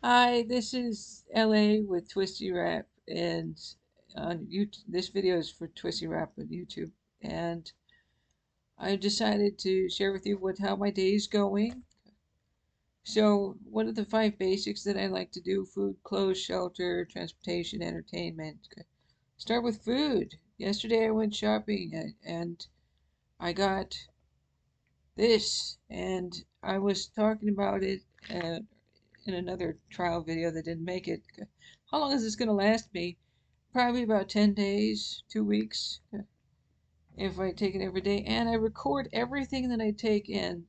Hi, this is LA with Twisty Rap, and on YouTube, this video is for Twisty Rap on YouTube, and I decided to share with you how my day's going. So, what are the five basics that I like to do? Food, clothes, shelter, transportation, entertainment. Start with food. Yesterday I went shopping and I got this, and I was talking about it in another trial video that didn't make it. How long is this going to last me? Probably about 10 days, 2 weeks, if I take it every day. And I record everything that I take in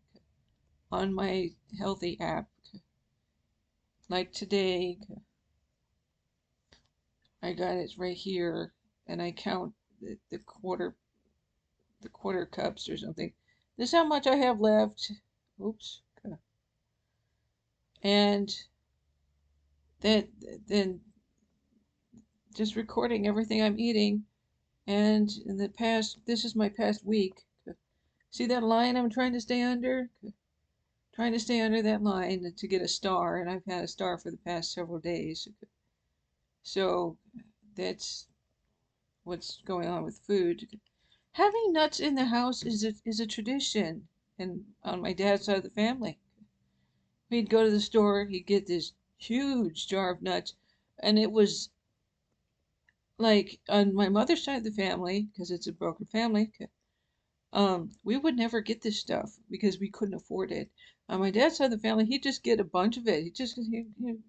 on my healthy app. Like today, I got it right here, and I count the quarter cups or something. This is how much I have left. Oops. And that then just recording everything I'm eating. And in the past, this is my past week. See that line I'm trying to stay under? Trying to stay under that line to get a star, and I've had a star for the past several days. So that's what's going on with food. Having nuts in the house is a tradition, and on my dad's side of the family, we'd go to the store, he'd get this huge jar of nuts, and it was like on my mother's side of the family, because it's a broken family. We would never get this stuff because we couldn't afford it. On my dad's side of the family, he'd just get a bunch of it. He'd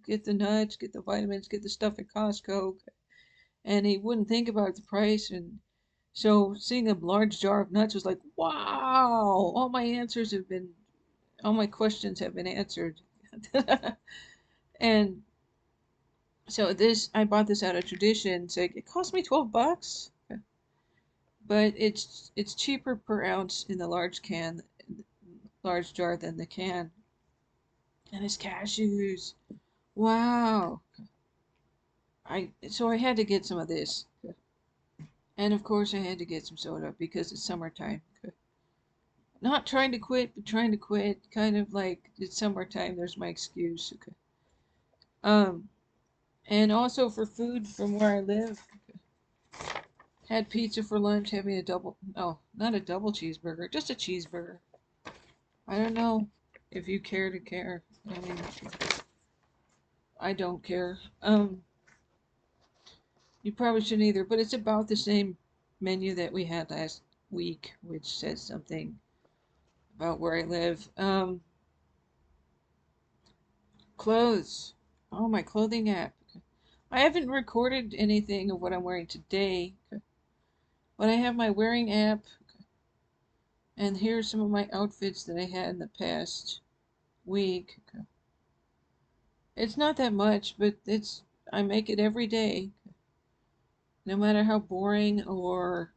get the nuts, get the vitamins, get the stuff at Costco, and he wouldn't think about the price. And so seeing a large jar of nuts was like, wow! All my questions have been answered. And so I bought this out of tradition. So it cost me $12, but it's cheaper per ounce in the large jar than the can. And it's cashews. Wow. So I had to get some of this. And of course I had to get some soda because it's summertime. Not trying to quit, but trying to quit. Kind of like it's summertime, there's my excuse. Um and also for food from where I live. Had pizza for lunch, having a double no, not a double cheeseburger, just a cheeseburger. I don't know if you care to care. I mean, I don't care. You probably shouldn't either, but it's about the same menu that we had last week, which says something about where I live. Clothes. Oh, my clothing app. I haven't recorded anything of what I'm wearing today, but I have my wearing app, and here's some of my outfits that I had in the past week. It's not that much, but I make it every day, no matter how boring or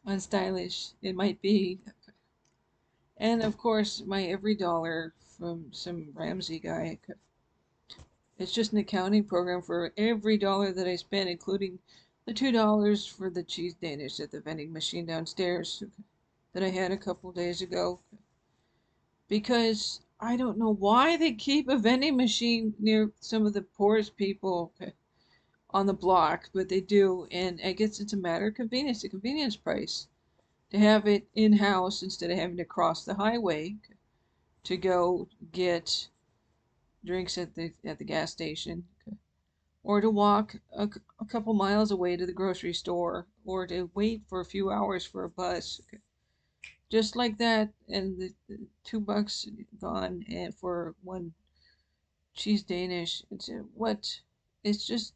unstylish it might be. And of course, my every dollar from some Ramsey guy. It's just an accounting program for every dollar that I spend, including the $2 for the cheese Danish at the vending machine downstairs that I had a couple days ago. Because I don't know why they keep a vending machine near some of the poorest people on the block, but they do, and I guess it's a matter of convenience, a convenience price, to have it in-house instead of having to cross the highway to go get drinks at the gas station, or to walk a couple miles away to the grocery store, or to wait for a few hours for a bus. Just like that, and the $2 gone and for one cheese Danish. It's just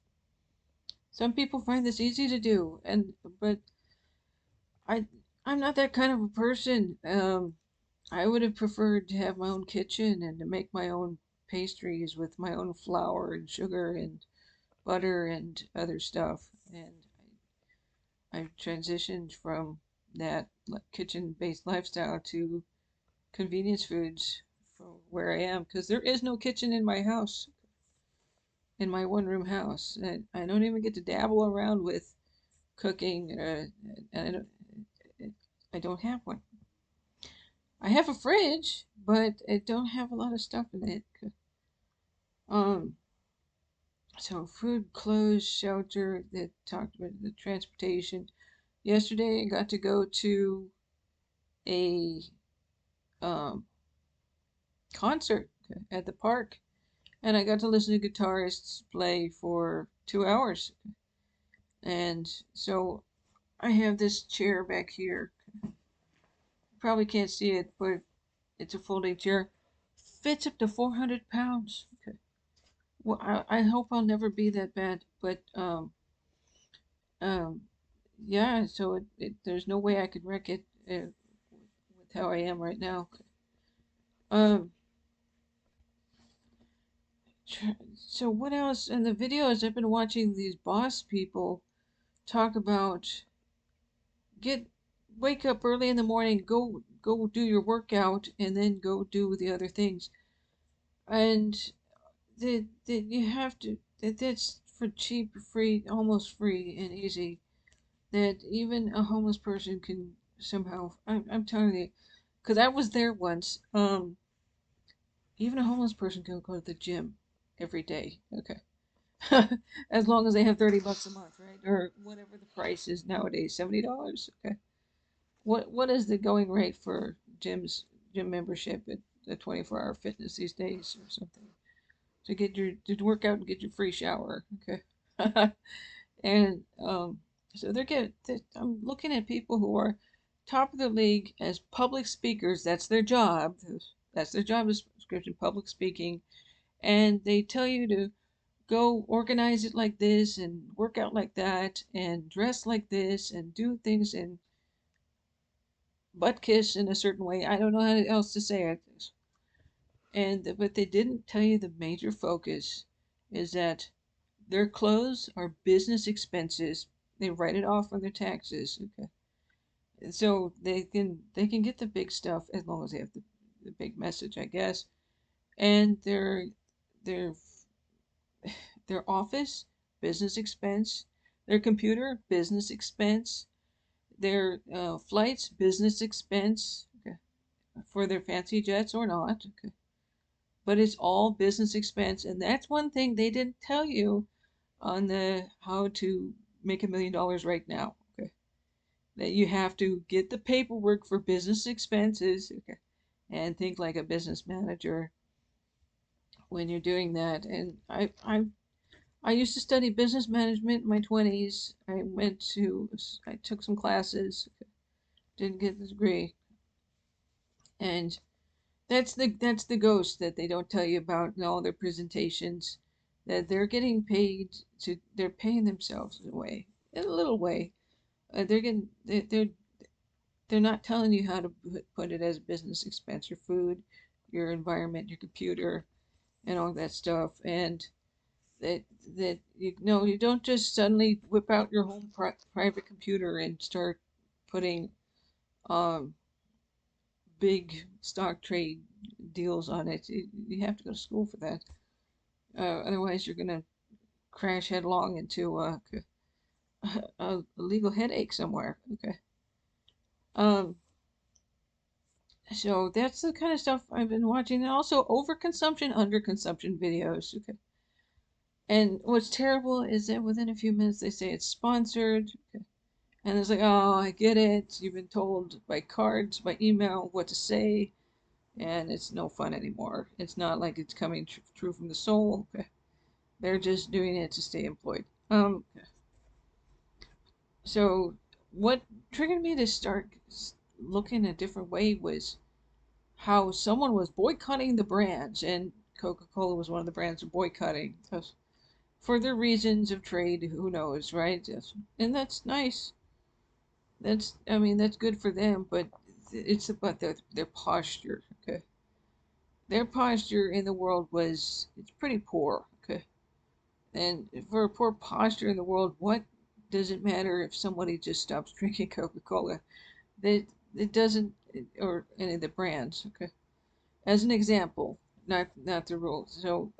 some people find this easy to do, but I I'm not that kind of a person. I would have preferred to have my own kitchen and to make my own pastries with my own flour and sugar and butter and other stuff. And I've transitioned from that kitchen-based lifestyle to convenience foods for where I am because there is no kitchen in my house, in my one-room house. And I don't even get to dabble around with cooking, and I don't have one. I have a fridge, but I don't have a lot of stuff in it. Um, so food, clothes, shelter. That talked about the transportation. Yesterday, I got to go to a um, concert at the park, and I got to listen to guitarists play for 2 hours. And so I have this chair back here. Probably can't see it, but it's a folding chair. Fits up to 400 pounds. Okay. Well, I hope I'll never be that bad, but um, yeah. So there's no way I could wreck it with how I am right now. Um, so what else? In the videos, I've been watching these boss people talk about get wake up early in the morning, go do your workout, and then go do the other things. And that you have to that's for cheap, free, almost free and easy. That even a homeless person can somehow. I'm telling you, because I was there once. Even a homeless person can go to the gym every day. Okay. As long as they have $30 a month, right? Or whatever the price is nowadays, $70. Okay. What is the going rate for gym membership at the 24-hour fitness these days or something? To get your to work out and get your free shower. Okay. And so I'm looking at people who are top of the league as public speakers. That's their job. That's their job description, public speaking. And they tell you to go organize it like this and work out like that and dress like this and do things and butt kiss in a certain way. I don't know how else to say it. And but they didn't tell you the major focus is that their clothes are business expenses. They write it off on their taxes. Okay. So they can get the big stuff as long as they have the big message, I guess. And their their office, business expense. Their computer, business expense. Their flights, business expense. Okay. For their fancy jets or not. Okay. But it's all business expense, and that's one thing they didn't tell you on the how to make $1 million right now. Okay, that you have to get the paperwork for business expenses. Okay, and think like a business manager when you're doing that. And I used to study business management in my 20s. I took some classes, didn't get the degree, and that's the ghost that they don't tell you about in all their presentations. That they're paying themselves in a way, in a little way. They're not telling you how to put it as a business expense, your food, your environment, your computer, and all that stuff. And that that you know you don't just suddenly whip out your home private computer and start putting um big stock trade deals on it. You have to go to school for that. Otherwise, you're gonna crash headlong into a legal headache somewhere. Okay. Um. So that's the kind of stuff I've been watching, and also overconsumption, underconsumption videos. Okay. And what's terrible is that within a few minutes they say it's sponsored. Okay. And it's like, oh, I get it. You've been told by cards, by email, what to say, and it's no fun anymore. It's not like it's coming true from the soul. Okay. They're just doing it to stay employed. So what triggered me to start looking a different way was how someone was boycotting the brands, and Coca-Cola was one of the brands of boycotting for their reasons of trade. Who knows, right? And that's nice. I mean, that's good for them, but it's about their posture. Okay, their posture in the world it's pretty poor. Okay, and for a poor posture in the world, what does it matter if somebody just stops drinking Coca-Cola? That it doesn't, or any of the brands. Okay, as an example, not the rules. So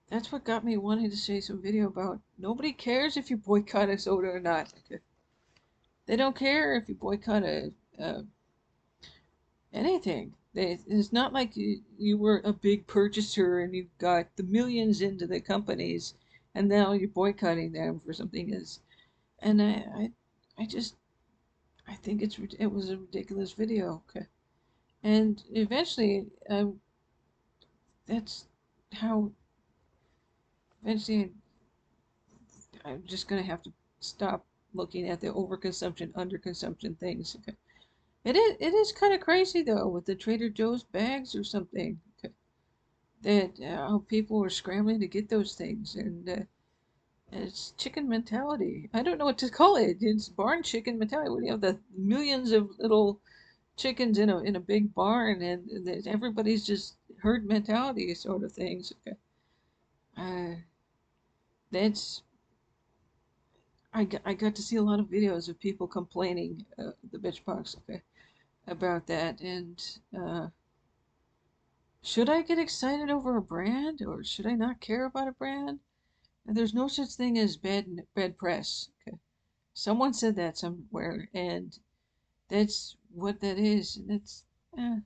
that's what got me wanting to say some video about nobody cares if you boycott a soda or not. Okay? They don't care if you boycott anything. It's not like you were a big purchaser and you got the millions into the companies, and now you're boycotting them for something is. And I just I think it was a ridiculous video. Okay. And eventually, that's how eventually I'm just gonna have to stop looking at the overconsumption, underconsumption things. Okay. It is kind of crazy though with the Trader Joe's bags or something. Okay. That how people were scrambling to get those things, and it's chicken mentality. I don't know what to call it. It's barn chicken mentality. When you have the millions of little chickens in a big barn, and everybody's just herd mentality sort of things. Okay. Uh, that's I got to see a lot of videos of people complaining, the bitch box, okay, about that. And uh, should I get excited over a brand, or should I not care about a brand? And there's no such thing as bad press. Okay, someone said that somewhere, and that's what that is. And it's uh,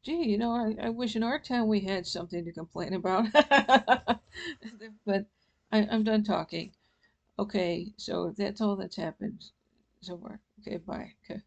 gee, I wish in our town we had something to complain about. But I'm done talking. Okay, so that's all that's happened so far. Okay, bye. Okay.